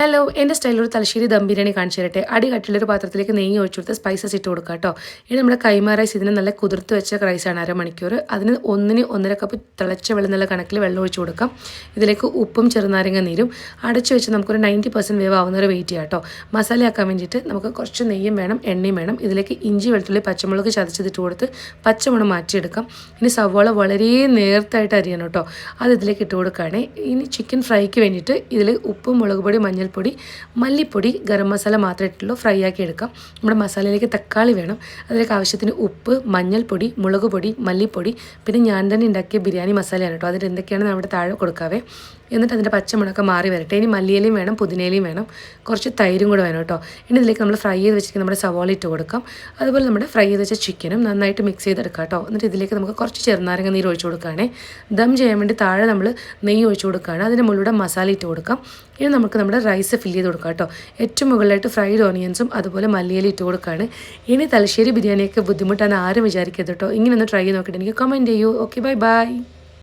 Hello, എൻ്റെ സ്റ്റൈലിൽ ഒരു തലശ്ശേരി ദം ബിരിയാണി കാണിച്ചു തരട്ടെ. അടി കട്ടിലൊരു പാത്രത്തിലേക്ക് നെയ്യ് ഒഴിച്ചു കൊടുത്ത് സ്പൈസസ് ഇട്ട് കൊടുക്കുക കേട്ടോ. ഇത് നമ്മുടെ കൈമ റൈസ്, ഇതിന് നല്ല കുതിർത്ത് വെച്ച റൈസാണ്, അരമണിക്കൂർ. അതിന് 1-1.5 കപ്പ് തിളച്ച വെള്ളം നല്ല കണക്കിൽ വെള്ളം ഒഴിച്ചു കൊടുക്കാം. ഇതിലേക്ക് ഉപ്പും ചെറുനാരങ്ങ നീരും അടച്ചു വെച്ച് നമുക്കൊരു 90% വേവ് ആവുന്നവരെ വെയിറ്റ് ചെയ്യാം കേട്ടോ. മസാലയാക്കാൻ വേണ്ടിയിട്ട് നമുക്ക് കുറച്ച് നെയ്യും വേണം, എണ്ണയും വേണം. ഇതിലേക്ക് ഇഞ്ചി, വെളുത്തുള്ളി, പച്ചമുളക് ചതച്ചിട്ട് കൊടുത്ത് പച്ചമണം മാറ്റിയെടുക്കാം. ഇനി സവാള വളരെ നേർത്തായിട്ട് അരിയണം കേട്ടോ. അത് ഇതിലേക്ക് ഇട്ട് കൊടുക്കുകയാണ്. ഇനി ചിക്കൻ ഫ്രൈക്ക് വേണ്ടിയിട്ട് ഇതിൽ ഉപ്പും മുളക് പൊടി, മഞ്ഞൾപ്പൊടി, മല്ലിപ്പൊടി, ഗരം മസാല മാത്രമേ ഇട്ടുള്ളൂ. ഫ്രൈ ആക്കി എടുക്കാം. നമ്മുടെ മസാലയിലേക്ക് തക്കാളി വേണം. അതിലേക്ക് ആവശ്യത്തിന് ഉപ്പ്, മഞ്ഞൾപ്പൊടി, മുളക് പൊടി, മല്ലിപ്പൊടി, പിന്നെ ഞാൻ തന്നെ ഉണ്ടാക്കിയ ബിരിയാണി മസാലയാണ് കേട്ടോ. അതിൽ എന്തൊക്കെയാണ് നമ്മുടെ താഴെ കൊടുക്കാവേ. എന്നിട്ട് അതിൻ്റെ പച്ചമുളകൊക്കെ മാറി വരട്ടെ. ഇനി മല്ലിയിലയും വേണം, പുതിനയിലയും വേണം, കുറച്ച് തൈരും കൂടെ വേണം കേട്ടോ. ഇനി ഇതിലേക്ക് നമ്മൾ ഫ്രൈ ചെയ്ത് വെച്ചിരിക്കുന്ന നമ്മുടെ സവാള ഇട്ട് കൊടുക്കാം. അതുപോലെ നമ്മുടെ ഫ്രൈ ചെയ്ത് വെച്ച ചിക്കനും നന്നായിട്ട് മിക്സ് ചെയ്തെടുക്കാം കേട്ടോ. എന്നിട്ട് ഇതിലേക്ക് നമുക്ക് കുറച്ച് ചെറുനാരങ്ങ നീര് ഒഴിച്ച് കൊടുക്കുകയാണേ. ദം ചെയ്യാൻ വേണ്ടി താഴെ നമ്മൾ നെയ്യ് ഒഴിച്ച് കൊടുക്കുകയാണ്. അതിന് മുകളിലൂടെ മസാല ഇട്ട് കൊടുക്കാം. ഇനി നമുക്ക് നമ്മുടെ റൈസ് ഫില്ല് ചെയ്ത് കൊടുക്കാം കേട്ടോ. ഏറ്റവും മുകളിലായിട്ട് ഫ്രൈഡ് ഓണിയൻസും അതുപോലെ മല്ലിയില ഇട്ട് കൊടുക്കുകയാണ്. ഇനി തലശ്ശേരി ബിരിയാണിയൊക്കെ ബുദ്ധിമുട്ടാണ് ആരും വിചാരിക്കരുത് കേട്ടോ. ഇങ്ങനെ ഒന്ന് ട്രൈ ചെയ്ത് നോക്കിയിട്ട് എനിക്ക് കമൻറ്റ് ചെയ്യൂ. Okay, bye bye.